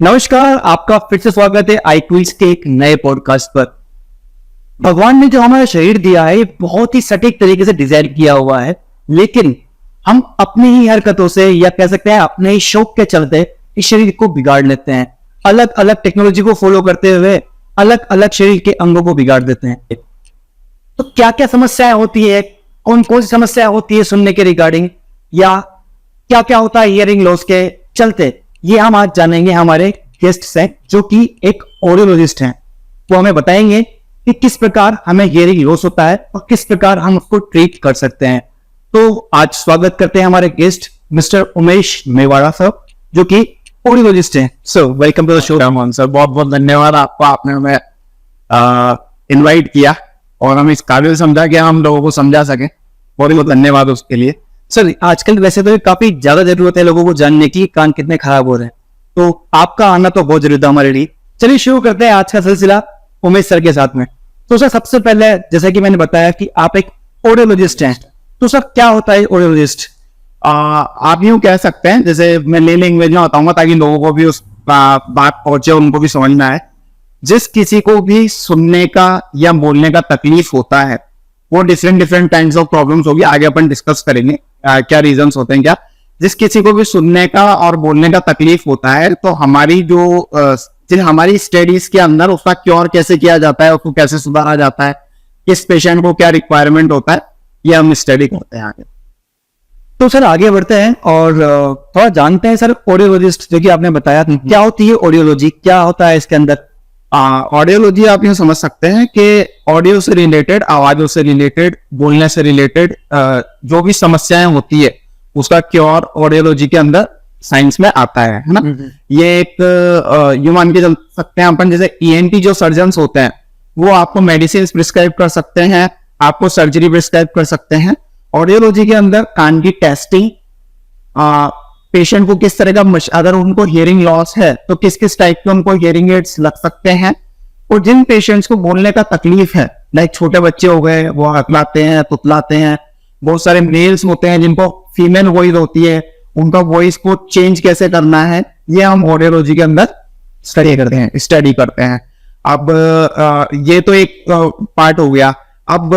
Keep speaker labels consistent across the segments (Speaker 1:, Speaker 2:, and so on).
Speaker 1: नमस्कार, आपका फिर से स्वागत है आई क्विज के एक नए पॉडकास्ट पर। भगवान ने जो हमारा शरीर दिया है, ये बहुत ही सटीक तरीके से डिजाइन किया हुआ है, लेकिन हम अपनी ही हरकतों से या कह सकते हैं अपने ही शौक के चलते इस शरीर को बिगाड़ लेते हैं। अलग अलग टेक्नोलॉजी को फॉलो करते हुए अलग अलग शरीर के अंगों को बिगाड़ देते हैं। तो क्या क्या समस्याएं होती है, कौन कौन सी समस्या होती है सुनने के रिगार्डिंग, या क्या क्या होता है हियरिंग लॉस के चलते, ये हम आज जानेंगे हमारे गेस्ट से जो कि एक ऑडियोलॉजिस्ट हैं। वो हमें बताएंगे कि किस प्रकार हमें हियरिंग लॉस होता है और किस प्रकार हम उसको ट्रीट कर सकते हैं। तो आज स्वागत करते हैं हमारे गेस्ट मिस्टर उमेश मेवाड़ा साहब, जो कि ऑडियोलॉजिस्ट हैं। So welcome to the show.
Speaker 2: Sir बहुत बहुत धन्यवाद आपका, आपने हमें इनवाइट किया और हम इस काबिल समझा कि हम लोगों को समझा सके। बहुत बहुत धन्यवाद उसके लिए।
Speaker 1: सर आजकल वैसे तो काफी ज्यादा जरूरत है लोगों को जानने की कान कितने खराब हो रहे हैं, तो आपका आना तो बहुत जरूरी था हमारे लिए। चलिए शुरू करते हैं आज का सिलसिला उमेश सर के साथ में। तो सर सबसे पहले जैसा कि मैंने बताया कि आप एक ऑडियोलॉजिस्ट हैं, तो सर क्या होता है ऑडियोलॉजिस्ट?
Speaker 2: आप यूं कह सकते हैं, जैसे मैं ले लैंग्वेज में बताऊंगा ताकि लोगों को भी उस बात पहुंचे, उनको भी समझ में आए। जिस किसी को भी सुनने का या बोलने का तकलीफ होता है, वो डिफरेंट काइंड्स ऑफ प्रॉब्लम्स होगी, आगे अपन डिस्कस करेंगे क्या रीजंस होते हैं। क्या जिस किसी को भी सुनने का और बोलने का तकलीफ होता है, तो हमारी हमारी स्टडीज के अंदर उसका क्योर कैसे किया जाता है, उसको कैसे सुधारा जाता है, किस पेशेंट को क्या रिक्वायरमेंट होता है, ये हम स्टडी करते हैं आगे।
Speaker 1: तो सर आगे बढ़ते हैं और थोड़ा जानते हैं सर ऑडियोलॉजिस्ट जो कि आपने बताया, क्या होती है ऑडियोलॉजी, क्या होता है इसके अंदर?
Speaker 2: ऑडियोलॉजी आप यूं समझ सकते हैं कि ऑडियो से रिलेटेड, आवाजों से रिलेटेड, बोलने से रिलेटेड जो भी समस्याएं होती है, उसका क्योर ऑडियोलॉजी के अंदर साइंस में आता है ना। ये एक यूं मान के चल सकते हैं अपन, जैसे ईएनटी जो सर्जन्स होते हैं वो आपको मेडिसिन प्रिस्क्राइब कर सकते हैं, आपको सर्जरी प्रिस्क्राइब कर सकते हैं। ऑडियोलॉजी के अंदर कान की टेस्टिंग, पेशेंट को किस तरह का अगर उनको हियरिंग लॉस है तो किस किस टाइप के उनको हियरिंग एड्स लग सकते हैं, और जिन पेशेंट्स को बोलने का तकलीफ है, लाइक छोटे बच्चे हो गए, वो हकलाते हैं, तुतलाते हैं, बहुत सारे मेल्स होते हैं जिनको फीमेल वॉइस होती है, उनका वॉइस को चेंज कैसे करना है, ये हम ऑडियोलॉजी के अंदर स्टडी करते हैं। अब ये तो एक पार्ट हो गया। अब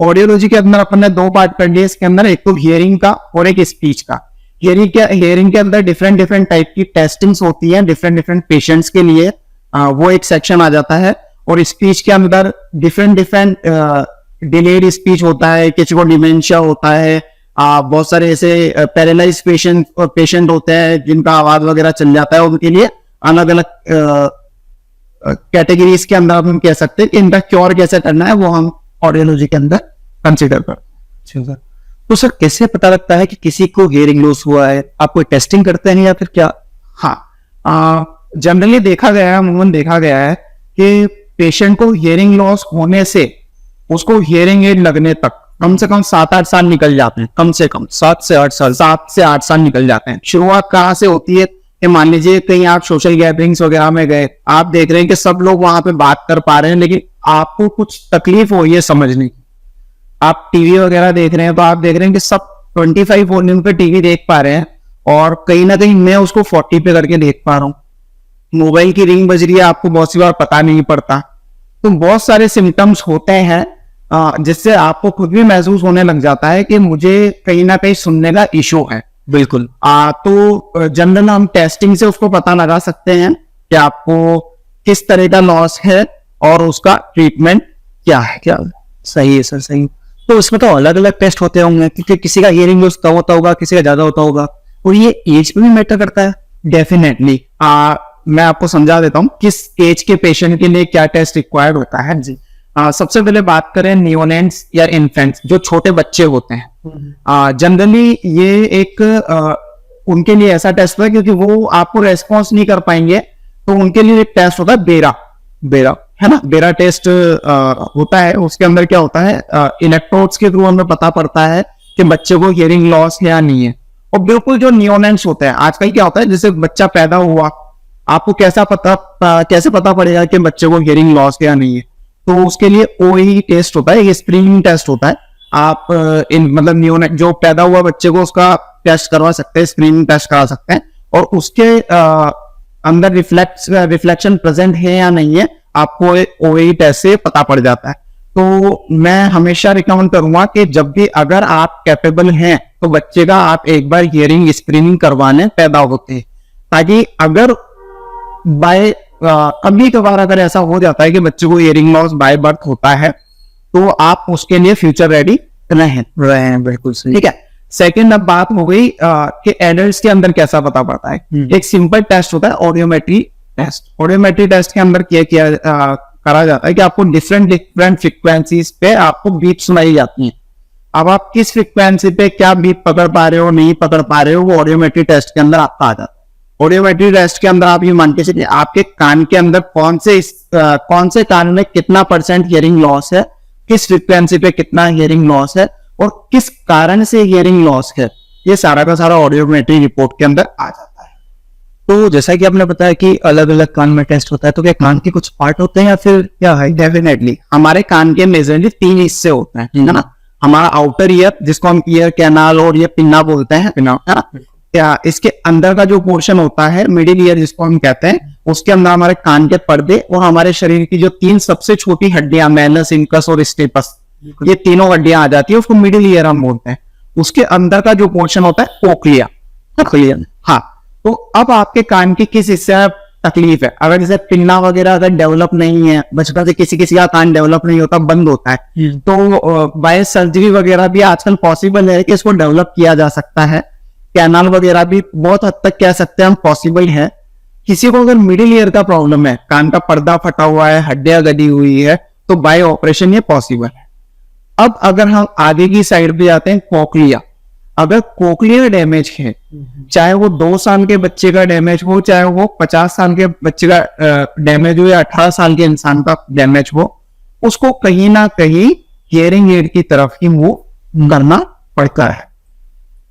Speaker 2: ऑडियोलॉजी के अंदर अपन ने दो पार्ट कर लिए इसके अंदर, एक तो हियरिंग का और एक स्पीच का। हियरिंग के अंदर डिफरेंट टाइप की टेस्टिंग्स होती हैं डिफरेंट पेशेंट्स के लिए, वो एक सेक्शन आ जाता है। और स्पीच के अंदर डिफरेंट डिलेड स्पीच होता है, किसी को डिमेंशिया होता है, बहुत सारे ऐसे पैरालाइज पेशेंट होते हैं जिनका आवाज वगैरह चल जाता है, उनके लिए अलग अलग कैटेगरीज के अंदर हम कह सकते हैं कि इनका क्योर कैसे करना है, वो हम ऑडियोलॉजी के अंदर कंसिडर करते हैं।
Speaker 1: तो सर कैसे पता लगता है कि किसी को हियरिंग लॉस हुआ है? आप कोई टेस्टिंग करते हैं या फिर क्या?
Speaker 2: हाँ, जनरली देखा गया है कि पेशेंट को हियरिंग लॉस होने से उसको हियरिंग एड लगने तक कम से कम 7-8 साल निकल जाते हैं। कम से कम 7 से 8 साल निकल जाते हैं। शुरुआत कहाँ से होती है कि मान लीजिए कहीं आप सोशल गैदरिंग्स वगैरह में गए, आप देख रहे हैं कि सब लोग वहां पे बात कर पा रहे हैं, लेकिन आपको कुछ तकलीफ हो रही है समझने की। आप टीवी वगैरह देख रहे हैं तो आप देख रहे हैं कि सब 25 वॉल्यूम पे टीवी देख पा रहे हैं, और कहीं ना कहीं मैं उसको 40 पे करके देख पा रहा हूँ। मोबाइल की रिंग बज रही है, आपको बहुत सी बार पता नहीं पड़ता। तो बहुत सारे सिम्टम्स होते हैं जिससे आपको खुद भी महसूस होने लग जाता है कि मुझे कहीं ना कहीं सुनने का इशू है।
Speaker 1: बिल्कुल।
Speaker 2: तो जनरल हम टेस्टिंग से उसको पता लगा सकते हैं कि आपको किस तरह का लॉस है और उसका ट्रीटमेंट क्या है।
Speaker 1: सही है सर, सही। तो इसमें तो अलग अलग टेस्ट होते होंगे, क्योंकि किसी का हियरिंग लॉस कम होता होगा, किसी का ज्यादा होता होगा, और ये एज पे भी मैटर करता है।
Speaker 2: डेफिनेटली मैं आपको समझा देता हूँ किस एज के पेशेंट के लिए क्या टेस्ट रिक्वायर्ड होता है जी। सबसे पहले बात करें नियोनेट्स या इन्फेंट्स, जो छोटे बच्चे होते हैं। जनरली ये एक उनके लिए ऐसा टेस्ट है क्योंकि वो आपको रेस्पॉन्स नहीं कर पाएंगे, तो उनके लिए एक टेस्ट होता है बेरा है ना। बेरा टेस्ट होता है, उसके अंदर क्या होता है, इलेक्ट्रोड्स के थ्रू हमें पता पड़ता है कि बच्चे को हियरिंग लॉस है या नहीं है। और बिल्कुल जो नियोनेट्स होते हैं, आजकल क्या होता है, जैसे बच्चा पैदा हुआ, आपको कैसे पता पड़ेगा कि बच्चे को हियरिंग लॉस है या नहीं है? तो उसके लिए ओई टेस्ट होता है, ये स्क्रीनिंग टेस्ट होता है। आप मतलब नियोनेट जो पैदा हुआ बच्चे को उसका टेस्ट करवा सकते हैं, स्क्रीनिंग टेस्ट करा सकते हैं, और उसके अंदर रिफ्लेक्शन प्रेजेंट है या नहीं है, आपको ओएई टेस्ट से पता पड़ जाता है। तो मैं हमेशा रिकमेंड करूंगा कि जब भी अगर आप कैपेबल हैं तो बच्चे का आप एक बार हियरिंग स्क्रीनिंग करवाने पैदा होते हैं, ताकि अगर बाय कभी कभार अगर ऐसा हो जाता है कि बच्चे को हियरिंग लॉस बाय बर्थ होता है, तो आप उसके लिए फ्यूचर रेडी रहें। बिल्कुल सही। ठीक है। सेकंड अब बात हो गई कि एडल्ट्स के अंदर कैसा पता पड़ता है। एक सिंपल टेस्ट होता है ऑडियोमेट्री टेस्ट। ऑडियोमेट्री टेस्ट के अंदर क्या करा जाता है कि आपको डिफरेंट फ्रिक्वेंसीज पे आपको बीप सुनाई जाती है। अब आप किस फ्रिक्वेंसी पे क्या बीप पकड़ पा रहे हो नहीं पकड़ पा रहे हो, वो ऑडियोमेट्री टेस्ट के अंदर आपका आ जाता है। ऑडियोमेट्री टेस्ट के अंदर आप ये मान के चलिए आपके कान के अंदर कौन से कान में कितना % हियरिंग लॉस है, किस फ्रिक्वेंसी पे कितना हियरिंग लॉस है और किस कारण से हियरिंग लॉस है, ये सारा का सारा ऑडियोमेट्री रिपोर्ट के अंदर आ जाता है।
Speaker 1: तो जैसा कि आपने बताया कि अलग अलग कान में टेस्ट होता है, तो क्या कान के कुछ पार्ट होते हैं या फिर क्या है?
Speaker 2: डेफिनेटली हमारे कान के मेजरली 3 हिस्से होते हैं, है ना। हमारा आउटर ईयर जिसको हम ईयर कैनाल और ये पिन्ना बोलते हैं, है ना। क्या इसके अंदर का जो पोर्शन होता है मिडिल ईयर जिसको हम कहते हैं, उसके अंदर हमारे कान के पर्दे और हमारे शरीर की जो 3 सबसे छोटी हड्डियां मैलस, इंकस और स्टेपस, ये तीनों हड्डियां आ जाती है, उसको मिडिल ईयर हम बोलते हैं। उसके अंदर का जो पोर्शन होता है कोक्लिया। हाँ, तो अब आपके कान के किस हिस्से में तकलीफ है, अगर जैसे पिन्ना वगैरह अगर डेवलप नहीं है, बचपन से किसी का कान डेवलप नहीं होता, बंद होता है, तो बाय सर्जरी वगैरह भी आजकल पॉसिबल है कि इसको डेवलप किया जा सकता है। कैनाल वगैरह भी बहुत हद तक कह सकते हैं हम पॉसिबल है। किसी को अगर मिडिल ईयर का प्रॉब्लम है, कान का पर्दा फटा हुआ है, हड्डियां गली हुई है, तो बाय ऑपरेशन ये पॉसिबल है। अब अगर हम आगे की साइड पे जाते हैं, कोक्लिया। अगर कोक्लिया डैमेज है, चाहे वो 2 साल के बच्चे का डैमेज हो, चाहे वो 50 साल के बच्चे का डैमेज हो या 18 साल के इंसान का डैमेज हो, उसको कहीं ना कहीं हियरिंग एड की तरफ ही मूव करना पड़ता है।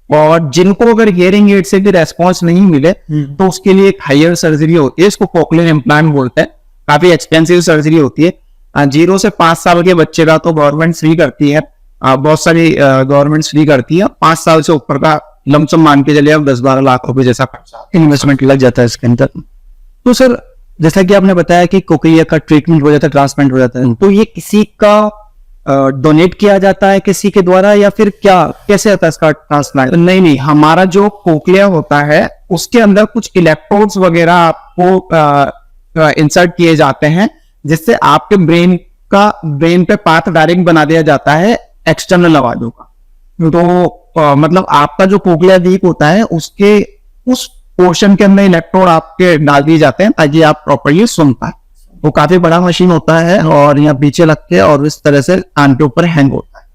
Speaker 2: और जिनको अगर हियरिंग एड से भी रेस्पॉन्स नहीं मिले, तो उसके लिए एक हायर सर्जरी होती है, इसको कोक्लियर इम्प्लांट बोलते हैं। काफी एक्सपेंसिव सर्जरी होती है। 0 से 5 साल के बच्चे का तो गवर्नमेंट फ्री करती है, बहुत सारी गवर्नमेंट फ्री करती है। 5 साल से ऊपर का लमसम मान के चलिए अब 10-12 लाख रुपए जैसा खर्चा
Speaker 1: इन्वेस्टमेंट लग जाता है इसके अंदर। तो सर जैसा कि आपने बताया कि कोक्लिया का ट्रीटमेंट हो जाता है, ट्रांसप्लांट हो जाता है, तो ये किसी का डोनेट किया जाता है किसी के द्वारा या फिर क्या कैसे होता है इसका ट्रांसप्लांट?
Speaker 2: नहीं, हमारा जो कोक्लिया होता है उसके अंदर कुछ इलेक्ट्रोड्स वगैरह आपको इंसर्ट किए जाते हैं, जिससे आपके ब्रेन पे पाथ डायरेक्ट बना दिया जाता है एक्सटर्नल आवाजों का। तो मतलब आपका जो कोक्लिया वीक होता है उसके उस पोर्शन के अंदर इलेक्ट्रोड आपके डाल दिए जाते हैं ताकि आप प्रॉपर्ली सुन पाए। वो काफी बड़ा मशीन होता है और यहाँ पीछे लगते हैं और इस तरह से कान के ऊपर हैंग होता है।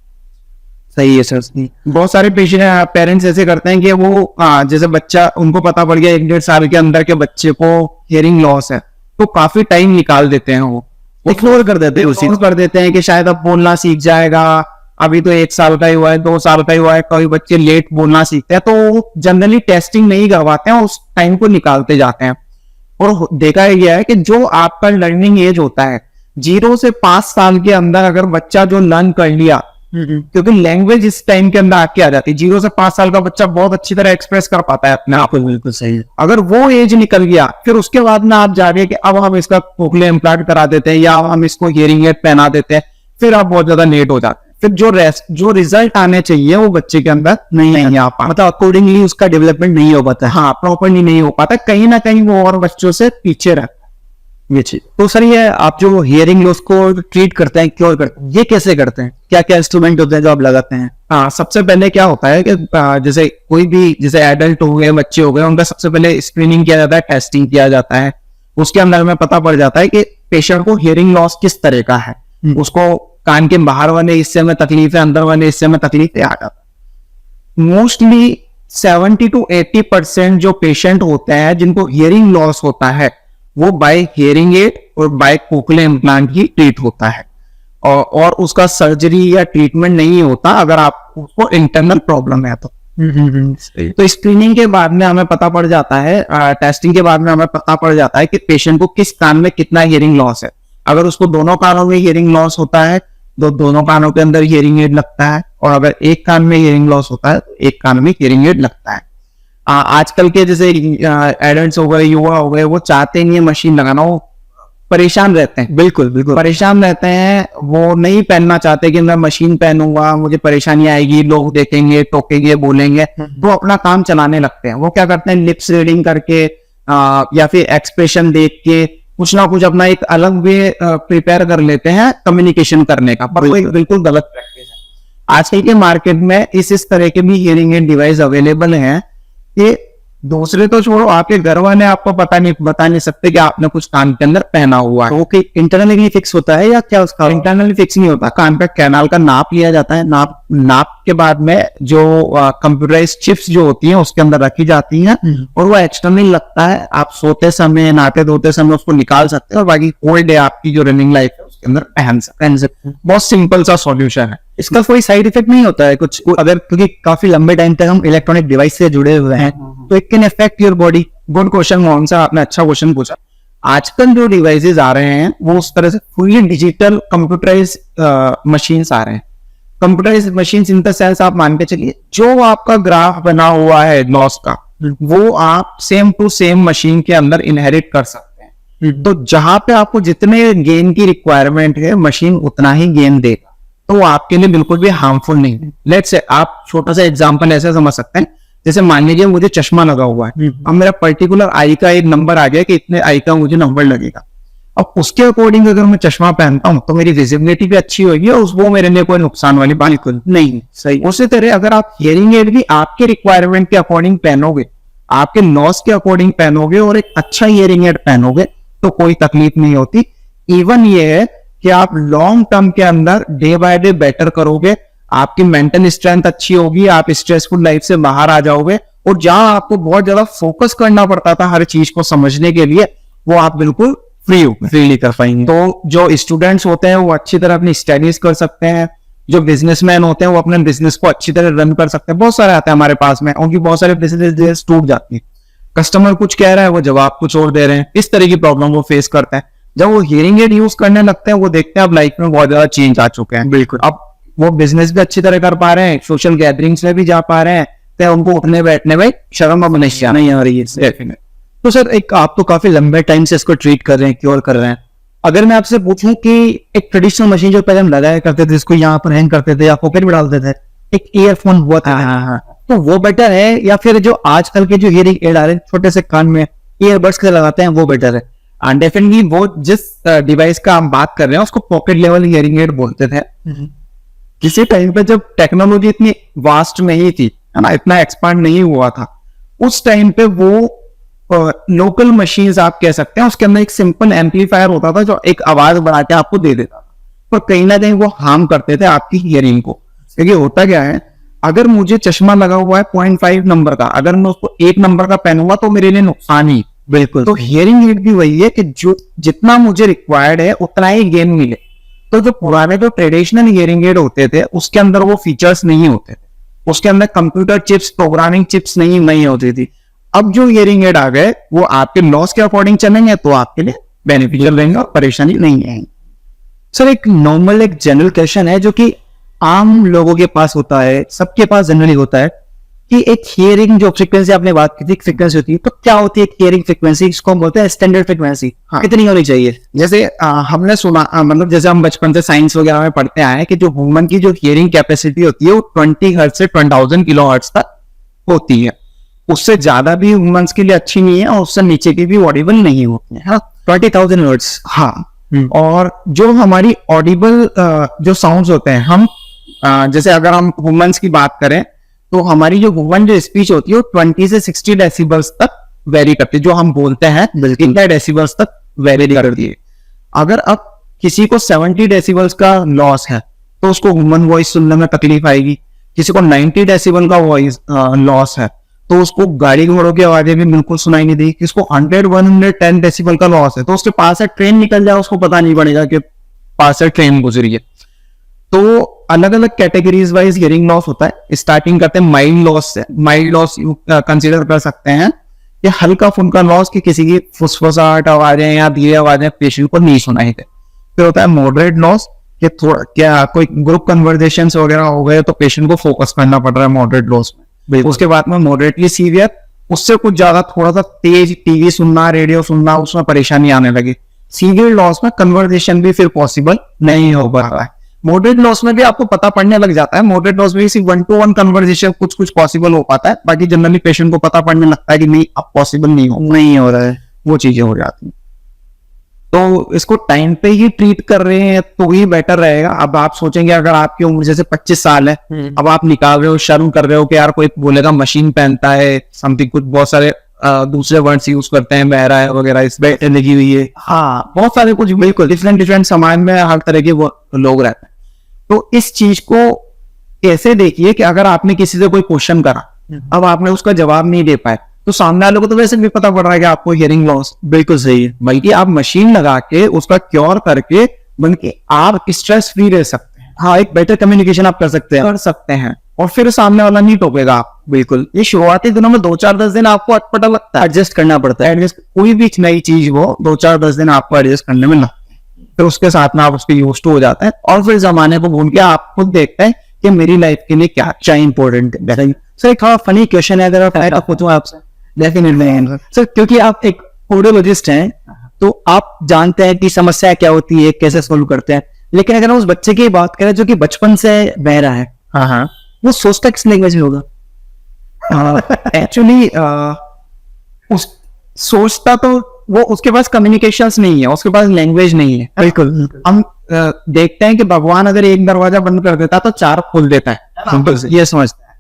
Speaker 1: सही है सर।
Speaker 2: बहुत सारे पेरेंट्स ऐसे करते हैं कि वो जैसे बच्चा उनको पता पड़ गया 1-1.5 साल के अंदर के बच्चे को हियरिंग लॉस है, तो काफी टाइम निकाल देते हैं, वो
Speaker 1: इग्नोर कर देते हैं,
Speaker 2: उसी कर देते हैं कि शायद अब बोलना सीख जाएगा, अभी तो 1 साल का ही हुआ है, 2 साल का ही हुआ है। कई बच्चे लेट बोलना सीखते हैं, तो जनरली टेस्टिंग नहीं करवाते हैं, उस टाइम को निकालते जाते हैं। और देखा गया है कि जो आपका लर्निंग एज होता है 0 से 5 साल के अंदर अगर बच्चा जो लर्न कर लिया, क्योंकि लैंग्वेज इस टाइम के अंदर आके आ जाती है, 0 से 5 साल का बच्चा बहुत अच्छी तरह एक्सप्रेस कर पाता है अपने आप को।
Speaker 1: बिल्कुल सही है।
Speaker 2: अगर वो एज निकल गया, फिर उसके बाद में आप जाके कि अब हम इसका कोक्लिया इम्प्लांट करा देते हैं या हम इसको हियरिंग एड पहना देते हैं, फिर आप बहुत ज्यादा लेट हो जाते हैं। फिर जो रिजल्ट आने चाहिए वो बच्चे के अंदर नहीं आ पाता,
Speaker 1: मतलब अकॉर्डिंगली उसका डेवलपमेंट नहीं हो पाता है।
Speaker 2: हाँ, प्रॉपरली नहीं हो पाता, कहीं ना कहीं वो और बच्चों से पीछे रहता है
Speaker 1: ये चीज। तो सर ये आप जो हियरिंग लॉस को ट्रीट करते हैं, क्योर करते हैं, ये कैसे करते हैं? क्या क्या इंस्ट्रूमेंट होते हैं जो आप लगाते हैं?
Speaker 2: हाँ, सबसे पहले क्या होता है कि जैसे कोई भी जैसे एडल्ट हो गए, बच्चे हो गए, उनका सबसे पहले स्क्रीनिंग किया जाता है, टेस्टिंग किया जाता है। उसके अंदर हमें पता पड़ जाता है कि पेशेंट को हियरिंग लॉस किस तरह का है, उसको कान के बाहर वाले हिस्से में तकलीफ है, अंदर वाले हिस्से में तकलीफ है। मोस्टली 70 to 80% जो पेशेंट होते हैं जिनको हियरिंग लॉस होता है, वो बाय हियरिंग एड और बाय कोक्लियर इम्प्लांट ही ट्रीट होता है, और उसका सर्जरी या ट्रीटमेंट नहीं होता अगर आपको इंटरनल प्रॉब्लम है तो स्क्रीनिंग के बाद में हमें पता पड़ जाता है, टेस्टिंग के बाद में हमें पता पड़ जाता है कि पेशेंट को किस कान में कितना हियरिंग लॉस है। अगर उसको दोनों कानों में हियरिंग लॉस होता है तो दोनों कानों के अंदर हियरिंग एड लगता है, और अगर एक कान में हियरिंग लॉस होता है तो एक कान में हियरिंग एड लगता है। आजकल के जैसे एडल्ट्स हो गए, युवा हो गए, वो चाहते नहीं है मशीन लगाना, वो परेशान रहते हैं।
Speaker 1: बिल्कुल बिल्कुल
Speaker 2: परेशान रहते हैं, वो नहीं पहनना चाहते कि मैं मशीन पहनूंगा मुझे परेशानी आएगी, लोग देखेंगे, टोकेंगे, बोलेंगे, तो अपना काम चलाने लगते हैं। वो क्या करते हैं, लिप्स रीडिंग करके या फिर एक्सप्रेशन देख के कुछ ना कुछ अपना एक अलग वे प्रिपेयर कर लेते हैं कम्युनिकेशन करने का, पर वो एक बिल्कुल गलत प्रैक्टिस है। आजकल के मार्केट में इस तरह के भी हियरिंग एड डिवाइस अवेलेबल हैं कि दूसरे तो छोड़ो, आपके घर वाले आपको बता नहीं सकते कि आपने कुछ कान के अंदर पहना हुआ है।
Speaker 1: ओके, इंटरनली फिक्स होता है या क्या उसका?
Speaker 2: इंटरनली फिक्स नहीं होता, कान का कैनाल का नाप लिया जाता है, नाप के बाद में जो कंप्यूटराइज चिप्स जो होती हैं उसके अंदर रखी जाती हैं और वो एक्सटर्नली लगता है। आप सोते समय, नहाते धोते समय उसको निकाल सकते हैं और बाकी होल डे आपकी जो रनिंग लाइफ है उसके अंदर पहन सकते हैं। बहुत सिंपल सा सॉल्यूशन है।
Speaker 1: इसका कोई साइड इफेक्ट नहीं होता है कुछ अगर, क्योंकि काफी लंबे टाइम तक हम इलेक्ट्रॉनिक डिवाइस से जुड़े हुए हैं, तो it can affect your body.
Speaker 2: Good question Mohan साहब, आपने अच्छा क्वेश्चन पूछा। आजकल जो डिवाइसेस आ रहे हैं वो उस तरह से फुली डिजिटल कंप्यूटराइज मशीन्स आ रहे हैं। Computerise machines in the sense आप मान के चलिए, जो आपका ग्राफ बना हुआ है लॉस का, वो आप सेम टू सेम मशीन के अंदर इनहेरिट कर सकते हैं। तो जहां पे आपको जितने गेन की रिक्वायरमेंट है, मशीन उतना ही गेन देगा, तो वो आपके लिए बिल्कुल भी हार्मफुल नहीं है। लेट्स से आप छोटा सा एग्जांपल ऐसे समझ सकते हैं, जैसे मान लीजिए मुझे चश्मा लगा हुआ है, अब मेरा पर्टिकुलर आई का एक नंबर आ गया कि इतने आई का मुझे नंबर लगेगा। अब उसके अकॉर्डिंग अगर मैं चश्मा पहनता हूं तो मेरी विजिबिलिटी भी अच्छी होगी और वो मेरे लिए कोई नुकसान वाली बात बिल्कुल नहीं। सही। उसी तरह अगर आप हियरिंग एड भी आपके रिक्वायरमेंट के अकॉर्डिंग पहनोगे, आपके लॉस के अकॉर्डिंग पहनोगे और एक अच्छा हियरिंग एड पहनोगे तो कोई तकलीफ नहीं होती। इवन ये है कि आप लॉन्ग टर्म के अंदर डे बाय डे बेटर करोगे, आपकी मेंटल स्ट्रेंथ अच्छी होगी, आप स्ट्रेसफुल लाइफ से बाहर आ जाओगे और जहां आपको बहुत ज्यादा फोकस करना पड़ता था हर चीज को समझने के लिए, वो आप बिल्कुल फ्रीली कर पाएंगे। तो जो स्टूडेंट्स होते हैं वो अच्छी तरह अपनी स्टडीज कर सकते हैं, जो बिजनेसमैन होते हैं वो अपने बिजनेस को अच्छी तरह रन कर सकते हैं। बहुत सारे आते हैं हमारे पास में, उनकी बहुत सारे बिजनेस टूट जाती है, कस्टमर कुछ कह रहा है वो जवाब कुछ और दे रहे हैं, इस तरह की प्रॉब्लम वो फेस करते हैं। जब वो हियरिंग एड यूज करने लगते हैं वो देखते हैं अब लाइफ में बहुत ज्यादा चेंज आ चुके हैं। बिल्कुल, अब वो बिजनेस भी अच्छी तरह कर पा रहे हैं, सोशल गैदरिंग्स में भी जा पा रहे हैं, तो उनको उठने बैठने में शर्म अब नहीं आ रही है।
Speaker 1: तो सर, एक आप तो काफी लंबे टाइम से इसको ट्रीट कर रहे हैं, क्योर कर रहे हैं। अगर मैं आपसे पूछूं कि एक ट्रेडिशनल मशीन जो पहले हम लगाया करते थे, इसको यहाँ पर हैंग करते थे या पॉकेट में डालते थे, एक ईयरफोन हुआ था, तो वो बेटर है या फिर जो आजकल के जो हियरिंग एड आ रहे हैं छोटे से कान में ईयरबड्स के लगाते हैं, वो बेटर है?
Speaker 2: डेफिनेटली वो जिस डिवाइस का हम बात कर रहे हैं उसको पॉकेट लेवल हियरिंग एड बोलते थे। किसी टाइम पे जब टेक्नोलॉजी इतनी वास्ट नहीं थी, है ना, इतना एक्सपांड नहीं हुआ था, उस टाइम पे वो लोकल मशीन्स आप कह सकते हैं, उसके अंदर एक सिंपल एम्पलीफायर होता था जो एक आवाज बढ़ा के आपको दे देता था, पर कहीं ना कहीं वो हार्म करते थे आपकी हियरिंग को। क्योंकि होता क्या है, अगर मुझे चश्मा लगा हुआ है 0.5 नंबर का, अगर मैं उसको 1 नंबर का पहनूंगा तो मेरे लिए नुकसान ही।
Speaker 1: बिल्कुल।
Speaker 2: तो हियरिंग एड भी वही है कि जो जितना मुझे रिक्वायर्ड है उतना ही गेन मिले। तो जो पुराने जो ट्रेडिशनल हियरिंग एड होते थे उसके अंदर वो फीचर्स नहीं होते थे, उसके अंदर कंप्यूटर चिप्स, प्रोग्रामिंग चिप्स नहीं होती थी। अब जो हियरिंग एड आ गए वो आपके लॉस के अकॉर्डिंग चलेंगे तो आपके लिए बेनिफिशियल रहेंगे और परेशानी नहीं आएगी।
Speaker 1: सर, एक नॉर्मल एक जनरल क्वेश्चन है जो कि आम लोगों के पास होता है, सबके पास जनरली होता है, कि एक हियरिंग जो फ्रीक्वेंसी आपने बात की थी, फ्रीक्वेंसी होती है, तो क्या होती है हियरिंग फ्रीक्वेंसी? इसको हम बोलते हैं स्टैंडर्ड फ्रीक्वेंसी।
Speaker 2: हाँ।
Speaker 1: कितनी होनी चाहिए?
Speaker 2: जैसे हमने सुना, मतलब जैसे हम बचपन से साइंस वगैरह में पढ़ते आए हैं कि जो ह्यूमन की जो हियरिंग कैपेसिटी होती है वो 20 हर्ट्ज से 10,000 किलोहर्ट्ज तक होती है। उससे ज्यादा भी ह्यूमंस के लिए अच्छी नहीं है और उससे नीचे की भी ऑडिबल नहीं होती है।
Speaker 1: 20,000 हर्ट्ज।
Speaker 2: हाँ। और जो हमारी ऑडिबल जो साउंड्स होते हैं, हम जैसे अगर हम ह्यूमंस की बात करें तो हमारी जो ह्यूमन जो स्पीच होती है वो 20 से 60 डेसिबल्स तक वेरी करती है। जो हम बोलते हैं इतना डेसिबल्स तक वेरी करती है। अगर अब किसी को 70 डेसिबल्स का लॉस है तो उसको ह्यूमन वॉइस सुनने में तकलीफ आएगी। किसी को 90 डेसिबल का वॉइस लॉस है तो उसको गाड़ी घोड़ों की आवाजें भी बिल्कुल सुनाई नहीं देगी। किसको 100-110 डेसिबल का लॉस है तो उसके पास से ट्रेन निकल जाए उसको पता नहीं पड़ेगा कि पास से ट्रेन गुजरी है। तो अलग अलग कैटेगरीज वाइज हियरिंग लॉस होता है। स्टार्टिंग करते हैं माइल्ड लॉस से। माइल्ड लॉस कंसीडर कर सकते हैं कि हल्का फुल्का लॉस, कि किसी की फुसफुसाहट आवाजें या धीरे आवाजें पेशेंट को नहीं सुनाई दे। फिर होता है मॉडरेट लॉस, कि थोड़ा क्या कोई ग्रुप कन्वर्सेशंस वगैरह हो गए तो पेशेंट को फोकस करना पड़ रहा है मॉडरेट लॉस में। उसके बाद में मॉडरेटली सीवियर, उससे कुछ ज्यादा थोड़ा सा तेज टीवी सुनना, रेडियो सुनना, उसमें परेशानी आने लगी। सीवियर लॉस में कन्वर्सेशन भी फिर पॉसिबल नहीं हो पा रहा है। मॉडरेट लॉस में भी आपको पता पड़ने लग जाता है, मॉडरेट लॉस में सिर्फ 1-to-1 कन्वर्सेशन कुछ कुछ पॉसिबल हो पाता है, बाकी जनरली पेशेंट को पता पड़ने लगता है कि नहीं अब पॉसिबल नहीं हो रहा है, वो चीजें हो जाती हैं। तो इसको टाइम पे ही ट्रीट कर रहे हैं तो ही बेटर रहेगा। अब आप सोचेंगे अगर आपकी उम्र जैसे 25 साल है, अब आप निकाल रहे हो, शर्म कर रहे हो कि यार कोई बोलेगा मशीन पहनता है, समथिंग, कुछ बहुत सारे दूसरे वर्ड्स यूज करते हैं, बहरा है वगैरह, इस बैठे लगी हुई है, हाँ बहुत सारे कुछ बिल्कुल डिफरेंट समाज में हर तरह के वो लोग रहते हैं। तो इस चीज को ऐसे देखिए कि अगर आपने किसी से कोई क्वेश्चन करा, अब आपने उसका जवाब नहीं दे पाए, तो सामने वाले को तो वैसे भी पता पड़ रहा है कि आपको हियरिंग लॉस, बिल्कुल सही है, बल्कि आप मशीन लगा के उसका क्योर करके बल्कि आप स्ट्रेस फ्री रह सकते हैं। हाँ, एक बेटर कम्युनिकेशन आप कर सकते हैं और फिर सामने वाला नहीं टोकेगा आप। बिल्कुल, ये शुरुआती दिनों में 2-4-10 दिन आपको अटपटा लगता है, एडजस्ट करना पड़ता है। कोई भी नई चीज वो 2-4-10 दिन आपको एडजस्ट करने में लगता है, फिर उसके साथ में आप उसके यूज्ड टू हो जाते हैं और फिर जमाने को भूल के आप खुद देखते हैं कि मेरी लाइफ के लिए क्या चाहिए इंपॉर्टेंट है। सर एक फनी क्वेश्चन है, अगर आप पूछूं आपसे, डेफिनेटली सर, क्योंकि आप एक ऑडियोलॉजिस्ट हैं तो आप जानते हैं कि समस्या क्या होती है, कैसे सोल्व करते हैं, लेकिन अगर हम उस बच्चे की बात करें जो कि बचपन से बह रहा है, हाँ, वो सोचता किस लैंग्वेज में होगा? एक्चुअली उस सोचता तो वो, उसके पास कम्युनिकेशंस नहीं है, उसके पास लैंग्वेज नहीं है। बिल्कुल, हम देखते हैं कि भगवान अगर एक दरवाजा बंद कर देता तो 4 खोल देता है, ये समझता है।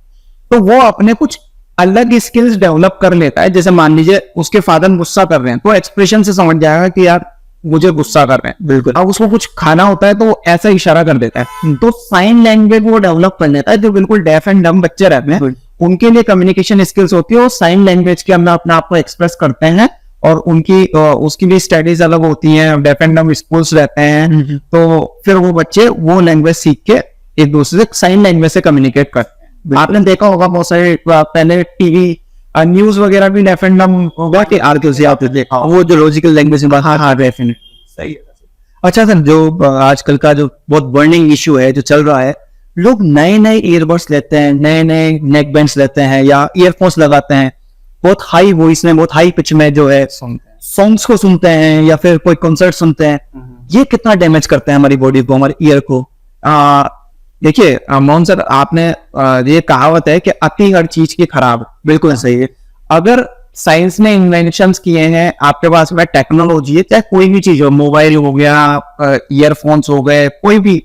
Speaker 2: तो वो अपने कुछ अलग स्किल्स डेवलप कर लेता है। जैसे मान लीजिए उसके फादर गुस्सा कर रहे हैं तो एक्सप्रेशन से समझ जाएगा कि यार मुझे गुस्सा कर रहे हैं। बिल्कुल, अब उसको कुछ खाना होता है तो वो ऐसा इशारा कर देता है। तो साइन लैंग्वेज वो डेवलप कर लेता है। जो बिल्कुल डेफ एंड डम बच्चे रहते हैं उनके लिए कम्युनिकेशन स्किल्स होती है, वो साइन लैंग्वेज के अंदर अपने आप को एक्सप्रेस करते हैं और उनकी उसकी भी स्टडीज अलग होती हैं, डेफ एंड डम स्कूल्स रहते हैं। तो फिर वो बच्चे वो लैंग्वेज सीख के एक दूसरे से साइन लैंग्वेज से कम्युनिकेट करते हैं। आपने देखा होगा बहुत सारे पहले टीवी न्यूज वगैरह भी डेफ एंड डम होगा कि आर्टिकल से आपने देखा वो जो लॉजिकल लैंग्वेज में बात। हाँ डेफिनेटली सही है। अच्छा सर, जो आजकल का जो बहुत बर्निंग इशू है जो चल रहा है, लोग नए नए ईयरबड्स लेते हैं, नए नए नेक बैंड्स लेते हैं या ईयरफोन्स लगाते हैं, बहुत हाई वॉइस में, बहुत हाई पिच में जो है सॉन्ग्स को सुनते हैं या फिर कोई कॉन्सर्ट सुनते हैं। ये कितना डैमेज करते हैं हमारी बॉडी को, हमारे ईयर को? देखिए मोहन सर, आपने ये कहावत है कि अति हर चीज की खराब। बिल्कुल सही है। अगर साइंस ने इन्वेंशंस किए हैं, आपके पास में टेक्नोलॉजी है, चाहे कोई भी चीज हो, मोबाइल हो गया, ईयरफोन्स हो गए, कोई भी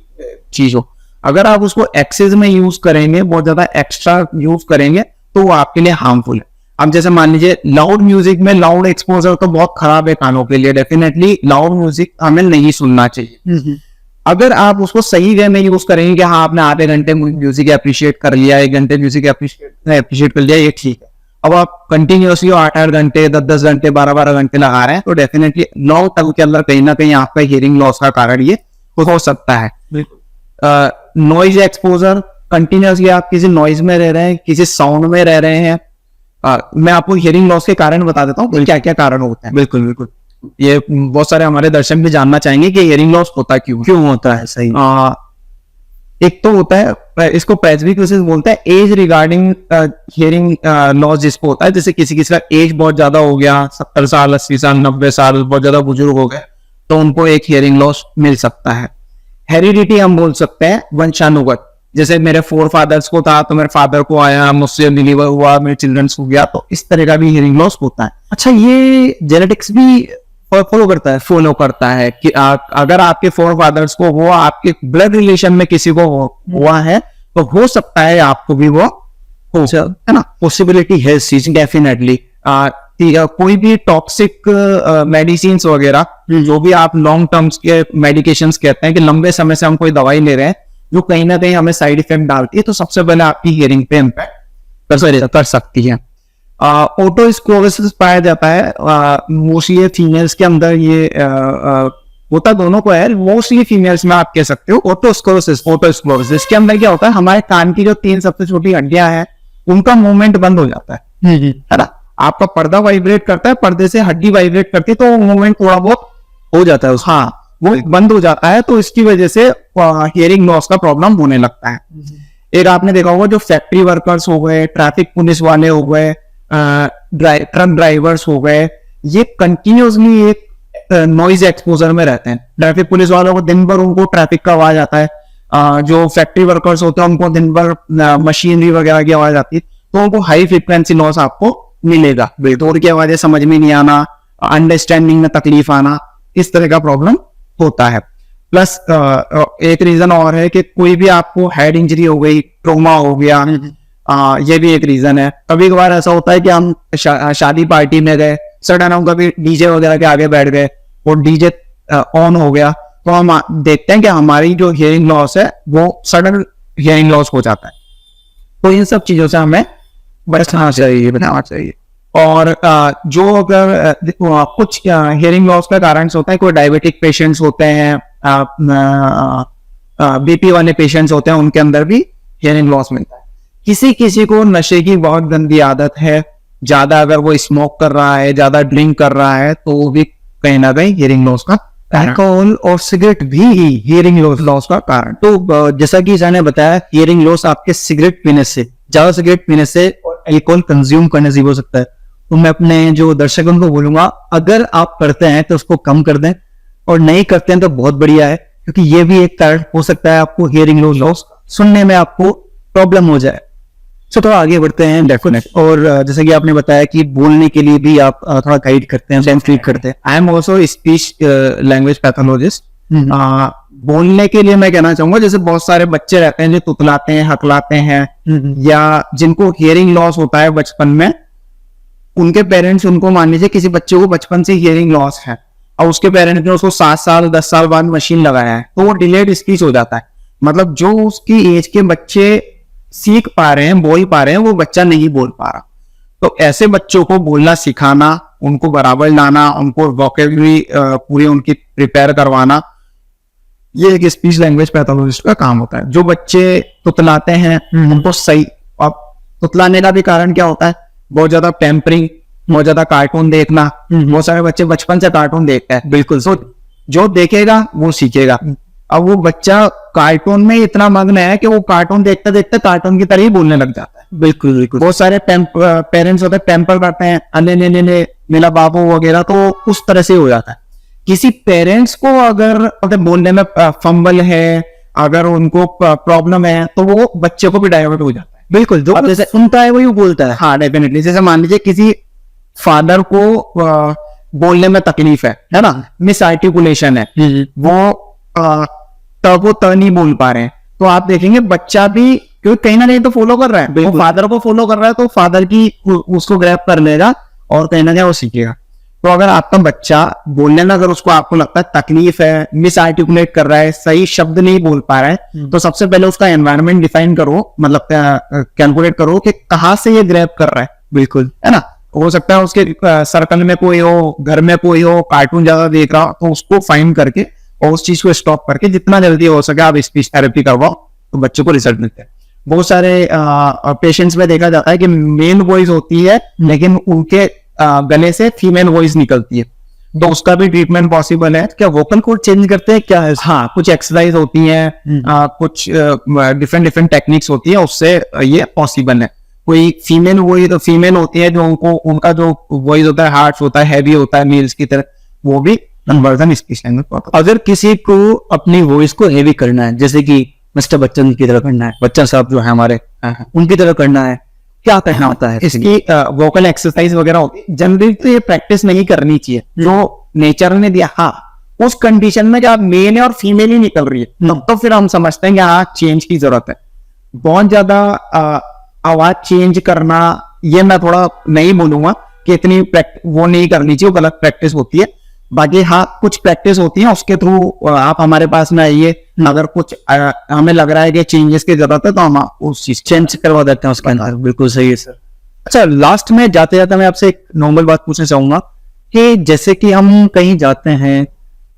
Speaker 2: चीज हो, अगर आप उसको एक्सेस में यूज करेंगे, बहुत ज्यादा एक्स्ट्रा यूज करेंगे तो वो आपके लिए हार्मफुल है। अब जैसे मान लीजिए लाउड म्यूजिक में लाउड एक्सपोजर तो बहुत खराब है कानों के लिए। डेफिनेटली लाउड म्यूजिक हमें नहीं सुनना चाहिए। अगर आप उसको सही वे में यूज करेंगे कि हाँ आपने आधे घंटे म्यूजिक अप्रिशिएट कर लिया, 1 घंटे म्यूजिक अप्रिशिएट कर लिया, ये ठीक है। अब आप कंटिन्यूसली 8-8 घंटे, 10-10 घंटे, 12-12 घंटे लगा रहे हैं तो डेफिनेटली लॉन्ग टर्म के अंदर कहीं ना कहीं आपका हियरिंग लॉस का कारण ये हो सकता है। नॉइज एक्सपोजर, कंटिन्यूसली आप किसी नॉइज में रह रहे हैं, किसी साउंड में रह रहे हैं। मैं आपको हियरिंग लॉस के कारण बता देता हूँ क्या क्या कारण होते हैं। बिल्कुल बिल्कुल, ये बहुत सारे हमारे दर्शक भी जानना चाहेंगे कि हियरिंग लॉस होता क्यों होता है। सही, एक तो होता है, इसको प्रेस्बिक्यूसिस बोलते हैं, एज रिगार्डिंग हियरिंग लॉस जिसको होता है। जैसे किसी का एज बहुत ज्यादा हो गया, 70 साल, 80 साल, 90 साल, बहुत ज्यादा बुजुर्ग हो गए, तो उनको एक हियरिंग लॉस मिल सकता है। हेरिडिटी हम बोल सकते हैं, वंशानुगत। जैसे मेरे 4 फादर्स को था तो मेरे फादर को आया, मुझसे डिलीवर हुआ, मेरे चिल्ड्रंस को गया, तो इस तरह का भी हियरिंग लॉस होता है। अच्छा, ये जेनेटिक्स भी फॉलो करता है कि अगर आपके 4 फादर्स को वो आपके ब्लड रिलेशन में किसी को हुआ है तो हो सकता है आपको भी वो हो, है ना, पॉसिबिलिटी है इस चीज। डेफिनेटली कोई भी टॉक्सिक मेडिसिन वगैरह, जो भी आप लॉन्ग टर्म्स के मेडिकेशंस कहते हैं कि लंबे समय से हम कोई दवाई ले रहे हैं जो कहीं ना कहीं हमें साइड इफेक्ट डालती है, तो सबसे पहले आपकी हियरिंग पे इम्पैक्ट कर सकती है। ओटोस्क्लेरोसिस पाया जाता है मोस्टली फीमेल्स के अंदर। ये होता दोनों को है, मोस्टली फीमेल्स में आप कह सकते हो ओटोस्क्लेरोसिस। इसके अंदर क्या होता है, हमारे कान की जो 3 सबसे छोटी हड्डियां हैं उनका मूवमेंट बंद हो जाता है ना। आपका पर्दा वाइब्रेट करता है, पर्दे से हड्डी वाइब्रेट करती है, तो वो मूवमेंट थोड़ा बहुत हो जाता है, हाँ वो बंद हो जाता है। तो इसकी वजह से हियरिंग लॉस का प्रॉब्लम होने लगता है। एक आपने देखा होगा जो फैक्ट्री वर्कर्स हो गए, ट्रैफिक पुलिस वाले हो गए, ट्रक ड्राइवर्स हो गए, ये कंटिन्यूसली एक नॉइज एक्सपोजर में रहते हैं। ट्रैफिक पुलिस वालों को दिन भर उनको ट्रैफिक का आवाज आता है, जो फैक्ट्री वर्कर्स होते हैं उनको दिन भर मशीनरी वगैरह की आवाज आती है, तो उनको हाई फ्रिक्वेंसी नॉइज आपको मिलेगा। दूर की आवाजें समझ में नहीं आना, अंडरस्टैंडिंग में तकलीफ आना, इस तरह का प्रॉब्लम होता है। प्लस एक रीजन और है कि कोई भी आपको हेड इंजरी हो गई, ट्रोमा हो गया, ये भी एक रीजन है। कभी कभार ऐसा होता है कि हम शादी पार्टी में गए, सडन हम कभी डीजे वगैरह के आगे बैठ गए और डीजे ऑन हो गया, तो हम देखते हैं कि हमारी जो हियरिंग लॉस है वो सडन हियरिंग लॉस हो जाता है। तो इन सब चीजों से हमें बचना चाहिए। और जो अगर कुछ हियरिंग लॉस का कारण होता है, कोई डायबिटिक पेशेंट्स होते हैं, बीपी वाले पेशेंट्स होते हैं, उनके अंदर भी हियरिंग लॉस मिलता है। किसी किसी को नशे की बहुत गंदी आदत है, ज्यादा अगर वो स्मोक कर रहा है, ज्यादा ड्रिंक कर रहा है, तो वो भी कहीं ना कहीं हियरिंग लॉस का,
Speaker 1: अल्कोहल और सिगरेट भी हियरिंग लॉस का कारण। तो जैसा कि सर ने बताया, हियरिंग लॉस आपके सिगरेट पीने से, ज्यादा सिगरेट पीने से और अल्कोहल कंज्यूम करने से हो सकता है। तो मैं अपने जो दर्शकों को बोलूंगा, अगर आप करते हैं तो उसको कम कर दें, और नहीं करते हैं तो बहुत बढ़िया है, क्योंकि ये भी एक कारण हो सकता है आपको हियरिंग लॉस, सुनने में आपको प्रॉब्लम हो जाए। तो थोड़ा आगे बढ़ते हैं। डेफिनेट। और जैसे कि आपने बताया कि बोलने के लिए भी आप थोड़ा गाइड करते हैं, ट्रीट करते हैं।
Speaker 2: I am also speech language pathologist. बोलने के लिए मैं कहना चाहूंगा, जैसे बहुत सारे बच्चे रहते हैं जो तुतलाते हैं, हकलाते हैं, या जिनको हियरिंग लॉस होता है बचपन में, उनके पेरेंट्स, उनको मान लीजिए किसी बच्चे को बचपन से हियरिंग लॉस है और उसके पेरेंट्स ने उसको 7 साल 10 साल बाद मशीन लगाया है, तो वो डिलेड स्पीच हो जाता है। मतलब जो उसकी एज के बच्चे सीख पा रहे हैं, बोल पा रहे हैं, वो बच्चा नहीं बोल पा रहा। तो ऐसे बच्चों को बोलना सिखाना, उनको बराबर लाना, उनको वोकेबलरी पूरी उनकी प्रिपेयर करवाना, ये एक स्पीच लैंग्वेज पैथोलॉजिस्ट का काम होता है। जो बच्चे तुतलाते हैं उनको सही, अब तुतलाने का भी कारण क्या होता है, बहुत ज्यादा पैम्परिंग, बहुत ज्यादा कार्टून देखना। बहुत सारे बच्चे बचपन से कार्टून देखते हैं। बिल्कुल। तो जो देखेगा वो सीखेगा। अब वो बच्चा कार्टून में इतना मग्न है कि वो कार्टून देखते देखते कार्टून की तरह ही बोलने लग जाता है।
Speaker 1: बिल्कुल बिल्कुल।
Speaker 2: बहुत सारे पेरेंट्स होते हैं, पैम्पर करते हैं, अले ले ले ले मेरा बाबू वगैरह, तो उस तरह से हो जाता है। किसी पेरेंट्स को अगर बोलने में फंबल है, अगर उनको प्रॉब्लम है, तो वो बच्चे को भी डाइवर्ट हो जाता है।
Speaker 1: बिल्कुल। जो जैसे सुनता है वही बोलता है।
Speaker 2: हाँ, डेफिनेटली। जैसे मान लीजिए किसी फादर को बोलने में तकलीफ है ना, मिस आर्टिकुलेशन है, वो वो नहीं बोल पा रहे हैं, तो आप देखेंगे बच्चा भी, क्योंकि कहीं ना कहीं तो फॉलो कर रहा है, वो फादर को फॉलो कर रहा है, तो फादर की उसको ग्रैब कर लेगा और कहीं ना कहीं वो सीखेगा। तो अगर आपका बच्चा बोलने में, अगर उसको आपको लगता है तकलीफ है, मिस आर्टिकुलेट कर रहा है, सही शब्द नहीं बोल पा रहा है, तो सबसे पहले उसका एनवायरनमेंट डिफाइन करो, मतलब कैलकुलेट करो कि कहाँ से ये ग्रैब कर रहा है। बिल्कुल, है ना। हो सकता है उसके सर्कल में कोई हो, घर में कोई हो, कार्टून ज्यादा देख रहा हो, तो उसको फाइंड करके और उस चीज को स्टॉप करके जितना जल्दी हो सके आप स्पीच थेरेपी करवाओ, तो बच्चों को रिजल्ट मिलते हैं। बहुत सारे पेशेंट्स में देखा जाता है कि मेल वॉइस होती है, लेकिन उनके गले से फीमेल वॉइस निकलती है, तो उसका भी ट्रीटमेंट पॉसिबल है।
Speaker 1: क्या वोकल कोड चेंज करते हैं क्या है?
Speaker 2: हाँ, कुछ एक्सरसाइज होती है, कुछ डिफरेंट टेक्निक्स होती है, उससे ये पॉसिबल है। कोई फीमेल वॉइस, तो फीमेल होती है जो उनका जो वॉइस होता है हार्श होता है, हैवी होता है मेल्स की तरह, वो भी कन्वर्जन स्पीच लैंग्वेज।
Speaker 1: अगर किसी को अपनी वॉइस को हेवी करना है, जैसे कि मिस्टर बच्चन की तरह करना है, बच्चन साहब जो है हमारे, उनकी तरह करना है, क्या करना होता है?
Speaker 2: इसकी वोकल एक्सरसाइज वगैरह होती है। जनरली तो ये प्रैक्टिस नहीं करनी चाहिए, जो नेचर ने दिया। हाँ, उस कंडीशन में जब मेल है और फीमेल ही निकल रही है, तब तो फिर हम समझते हैं कि हाँ, चेंज की जरूरत है। बहुत ज्यादा आवाज चेंज करना, ये मैं थोड़ा नहीं बोलूंगा कि इतनी वो नहीं करनी चाहिए, वो गलत प्रैक्टिस होती है। बाकी हाँ, कुछ प्रैक्टिस होती है, उसके थ्रू आप हमारे पास में आइए। अगर कुछ हमें लग रहा है कि चेंजेस की जरूरत है, तो हम उस चीज
Speaker 1: चेंज करवा देते हैं उसके अंदर। बिल्कुल सही है सर। अच्छा, लास्ट में जाते जाते मैं आपसे एक नॉर्मल बात पूछना चाहूंगा कि जैसे कि हम कहीं जाते हैं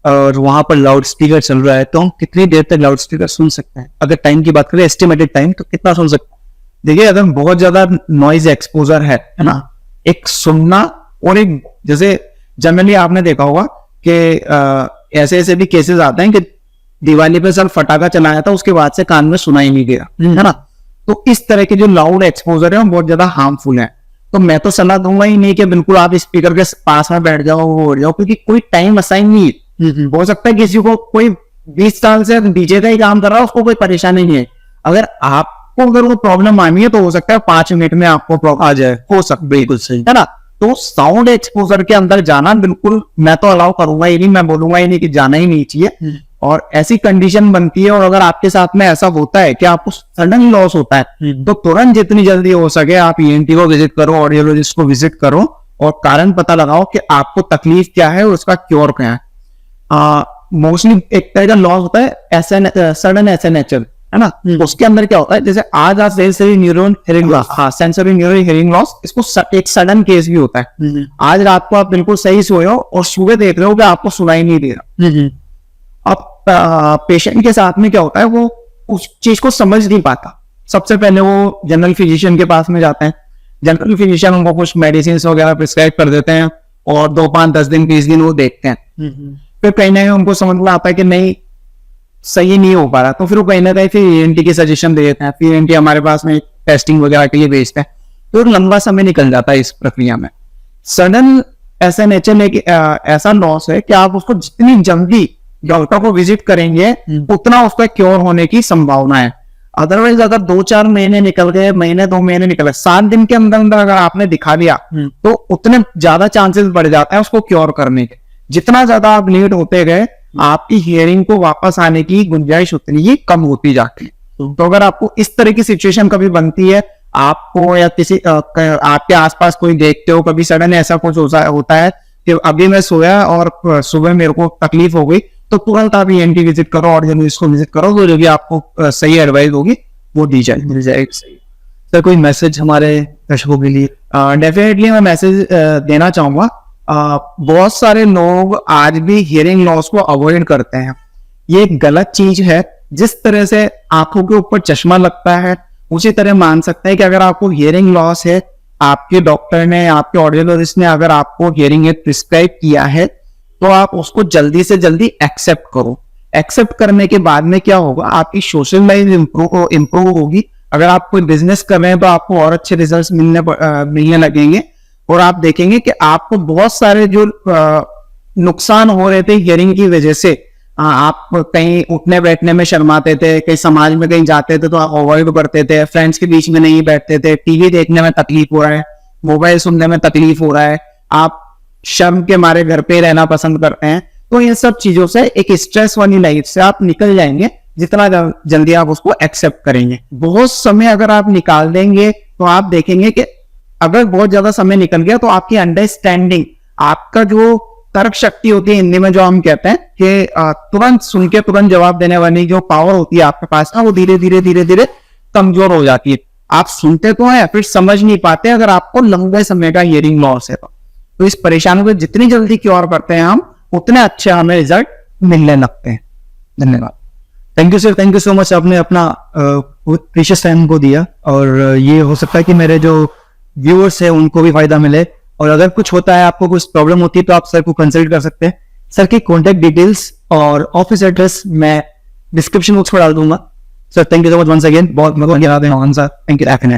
Speaker 1: और वहां पर लाउड स्पीकर चल रहा है, तो हम कितनी देर तक लाउड स्पीकर सुन सकते हैं? अगर टाइम की बात करें, एस्टिमेटेड टाइम, तो कितना सुन सकते हैं?
Speaker 2: देखिए, अगर बहुत ज्यादा नॉइज एक्सपोजर है ना, एक सुनना, और एक जैसे जनरली आपने देखा होगा कि ऐसे ऐसे भी केसेस आते हैं कि दिवाली पे सर फटाका चलाया था, उसके बाद से कान में सुना ही नहीं गया, है ना। तो इस तरह के जो लाउड एक्सपोजर है वो बहुत ज्यादा हार्मफुल है।
Speaker 1: तो मैं तो सलाह दूंगा ही नहीं कि बिल्कुल आप स्पीकर के पास में बैठ जाओ, वो हो जाओ, क्योंकि कोई टाइम असाइन नहीं है। हो सकता है किसी को कोई 20 साल से डीजे का ही काम कर रहा है, उसको कोई परेशानी नहीं है। अगर आपको अगर वो प्रॉब्लम आनी है तो हो सकता है 5 मिनट में आपको प्रॉब्लम आ जाए, हो सकता है, बिल्कुल सही है ना। तो साउंड एक्सपोजर के अंदर जाना बिल्कुल मैं तो अलाउ करूंगा ही नहीं, मैं बोलूंगा ही नहीं कि जाना ही नहीं चाहिए। और ऐसी कंडीशन बनती है, और अगर आपके साथ में ऐसा होता है कि आपको सडन लॉस होता है, तो तुरंत जितनी जल्दी हो सके आप ईएनटी को विजिट करो, ऑडियोलॉजिस्ट को विजिट करो, और कारण पता लगाओ कि आपको तकलीफ क्या है और उसका क्योर क्या है। मोस्टली एक तरह का लॉस होता है सडन एसएनएचएल, है ना। उसके अंदर क्या होता है, जैसे आज sensory neuron hearing loss, sensory neuron hearing loss, इसको एक सडन केस भी होता है। आज रात को आप बिल्कुल सही सोए हो और सुबह देख रहे हो कि आपको सुनाई नहीं दे रहा। अब पेशेंट के साथ में क्या होता है, वो उस चीज को समझ नहीं पाता। सबसे पहले वो जनरल फिजिशियन के पास में जाते हैं, जनरल फिजिशियन उनको कुछ मेडिसिन वगैरह प्रिस्क्राइब कर देते हैं, और 2, 5, 10 दिन 20 दिन वो देखते हैं। फिर कहीं ना कहीं उनको समझ में आता है कि नहीं, सही नहीं हो पा रहा, तो फिर वो कहीं ना कहीं फिर ईएनटी की सजेशन दे देते हैं। फिर ईएनटी हमारे पास में टेस्टिंग वगैरह के लिए भेजते हैं, तो लंबा समय निकल जाता है इस प्रक्रिया में। सडन एसएनएचएल एक ऐसा लॉस है कि आप उसको जितनी जल्दी डॉक्टर को विजिट करेंगे उतना उसका क्योर होने की संभावना है। अदरवाइज अगर 2-4 महीने निकल गए, महीने 2 महीने निकल गए, 7 दिन के अंदर अंदर अगर आपने दिखा दिया तो उतने ज्यादा चांसेस बढ़ जाते हैं उसको क्योर करने के। जितना ज्यादा आप लेट होते गए, आपकी हियरिंग को वापस आने की गुंजाइश उतनी ही कम होती जाती है। तो अगर आपको इस तरह की सिचुएशन कभी बनती है, आपको या किसी आपके आसपास कोई देखते हो, कभी सडन ऐसा कुछ होता है कि अभी मैं सोया और सुबह मेरे को तकलीफ हो गई, तो तुरंत आप ईएनटी विजिट करो, ऑडियोलॉजिस्ट को विजिट करो, तो जो भी आपको सही एडवाइस होगी वो दी जाए, मिल जाएगी। सर कोई मैसेज हमारे दर्शकों के लिए? डेफिनेटली मैं मैसेज देना चाहूंगा। बहुत सारे लोग आज भी हियरिंग लॉस को अवॉइड करते हैं, ये एक गलत चीज है। जिस तरह से आंखों के ऊपर चश्मा लगता है, उसी तरह मान सकते हैं कि अगर आपको हियरिंग लॉस है, आपके डॉक्टर ने, आपके ऑडियोलॉजिस्ट ने अगर आपको हियरिंग एड प्रिस्क्राइब किया है, तो आप उसको जल्दी से जल्दी एक्सेप्ट करो। एक्सेप्ट करने के बाद में क्या होगा, आपकी सोशल लाइफ इंप्रूव होगी। अगर आप कोई बिजनेस कर रहे हैं तो आपको और अच्छे रिजल्ट्स मिलने लगेंगे, और आप देखेंगे कि आपको बहुत सारे जो नुकसान हो रहे थे हियरिंग की वजह से, आप कहीं उठने बैठने में शर्माते थे, कहीं समाज में कहीं जाते थे तो आप अवॉइड करते थे, फ्रेंड्स के बीच में नहीं बैठते थे, टीवी देखने में तकलीफ हो रहा है, मोबाइल सुनने में तकलीफ हो रहा है, आप शर्म के मारे घर पे रहना पसंद करते हैं, तो इन सब चीजों से, एक स्ट्रेस वाली लाइफ से आप निकल जाएंगे जितना जल्दी आप उसको एक्सेप्ट करेंगे। बहुत समय अगर आप निकाल देंगे तो आप देखेंगे कि अगर बहुत ज्यादा समय निकल गया तो आपकी अंडरस्टैंडिंग, आपका जो तर्क शक्ति होती है, हिंदी में जो हम कहते हैं कि तुरंत सुन के तुरंत जवाब देने वाली जो पावर होती है आपके पास ना, वो धीरे धीरे कमजोर हो जाती है। आप सुनते तो हैं, फिर समझ नहीं पाते अगर आपको लंबे समय का हियरिंग लॉस है तो इस परेशानी को जितनी जल्दी क्योर करते हैं हम, उतने अच्छे हमें रिजल्ट मिलने लगते हैं। धन्यवाद। Thank you sir, thank you so much. आपने अपना प्रीशियस टाइम को दिया, और ये हो सकता है कि मेरे जो व्यूअर्स है उनको भी फायदा मिले। और अगर कुछ होता है, आपको कुछ प्रॉब्लम होती है, तो आप सर को कंसल्ट कर सकते हैं। सर की कॉन्टेक्ट डिटेल्स और ऑफिस एड्रेस मैं डिस्क्रिप्शन बॉक्स में डाल दूंगा। Sir thank you so much once again. बहुत धन्यवाद सर, थैंक यू।